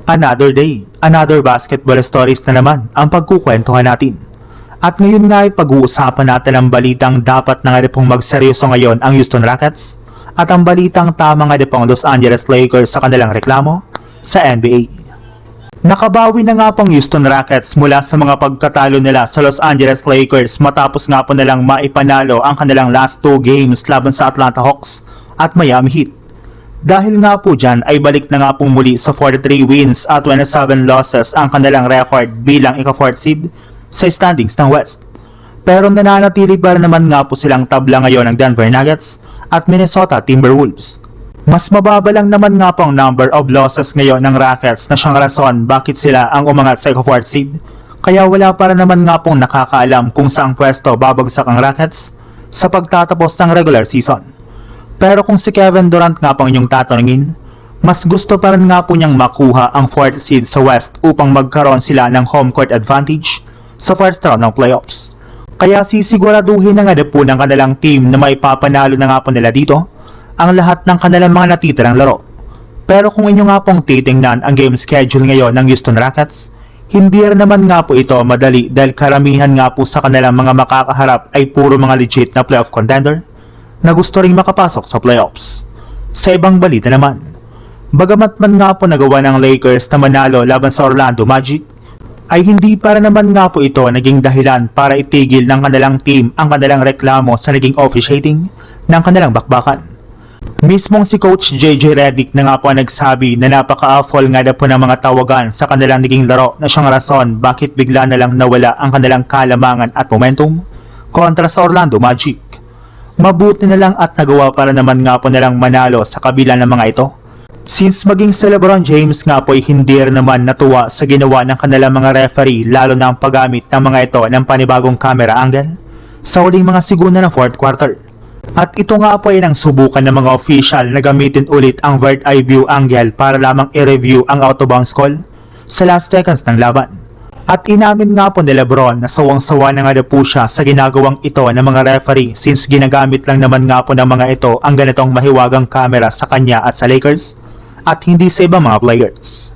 Another day, another basketball stories na naman ang pagkukwentuhan natin. At ngayon nga ay pag-uusapan natin ang balitang dapat na nga pong magseryoso ngayon ang Houston Rockets at ang balitang tama nga pong Los Angeles Lakers sa kanilang reklamo sa NBA. Nakabawi na nga pong Houston Rockets mula sa mga pagkatalo nila sa Los Angeles Lakers matapos nga po nilang maipanalo ang kanilang last 2 games laban sa Atlanta Hawks at Miami Heat. Dahil nga po dyan ay balik na nga pong muli sa 43 wins at 27 losses ang kanilang record bilang ika-4th seed sa standings ng West. Pero nananatili pa naman nga po silang tabla ngayon ng Denver Nuggets at Minnesota Timberwolves. Mas mababa lang naman nga po ang number of losses ngayon ng Rockets na siyang rason bakit sila ang umangat sa ika-4th seed. Kaya wala para naman nga pong nakakaalam kung saang pwesto babagsak ang Rockets sa pagtatapos ng regular season. Pero kung si Kevin Durant nga pong inyong tatanungin, mas gusto pa rin nga po niyang makuha ang 4th seed sa West upang magkaroon sila ng home court advantage sa first round ng playoffs. Kaya sisiguraduhin na nga po ng kanilang team na may papanalo na nga po nila dito ang lahat ng kanilang mga natitirang laro. Pero kung inyo nga pong titingnan ang game schedule ngayon ng Houston Rockets, hindi rin naman nga po ito madali dahil karamihan nga po sa kanilang mga makakaharap ay puro mga legit na playoff contender na gusto ring makapasok sa playoffs. Sa ibang balita naman, bagamat man nga po nagawa ng Lakers na manalo laban sa Orlando Magic, ay hindi para naman nga po ito naging dahilan para itigil ng kanilang team ang kanilang reklamo sa naging officiating ng kanilang bakbakan. Mismong si Coach JJ Redick na nga po nagsabi na napaka-awful nga na po ng mga tawagan sa kanilang naging laro na siyang rason bakit bigla na lang nawala ang kanilang kalamangan at momentum kontra sa Orlando Magic. Mabuti na lang at nagawa para naman nga po nilang manalo sa kabila ng mga ito. Since maging si LeBron James nga po ay hindi rin naman natuwa sa ginawa ng kanilang mga referee lalo na ang paggamit ng mga ito ng panibagong camera angle sa huling mga segundo ng 4th quarter. At ito nga po ay nang subukan ng mga official na gamitin ulit ang bird eye view angle para lamang i-review ang out of bounds call sa last seconds ng laban. At inamin nga po ni LeBron na sawang-sawa na nga po siya sa ginagawang ito ng mga referee since ginagamit lang naman nga po ng mga ito ang ganitong mahiwagang camera sa kanya at sa Lakers at hindi sa ibang mga players.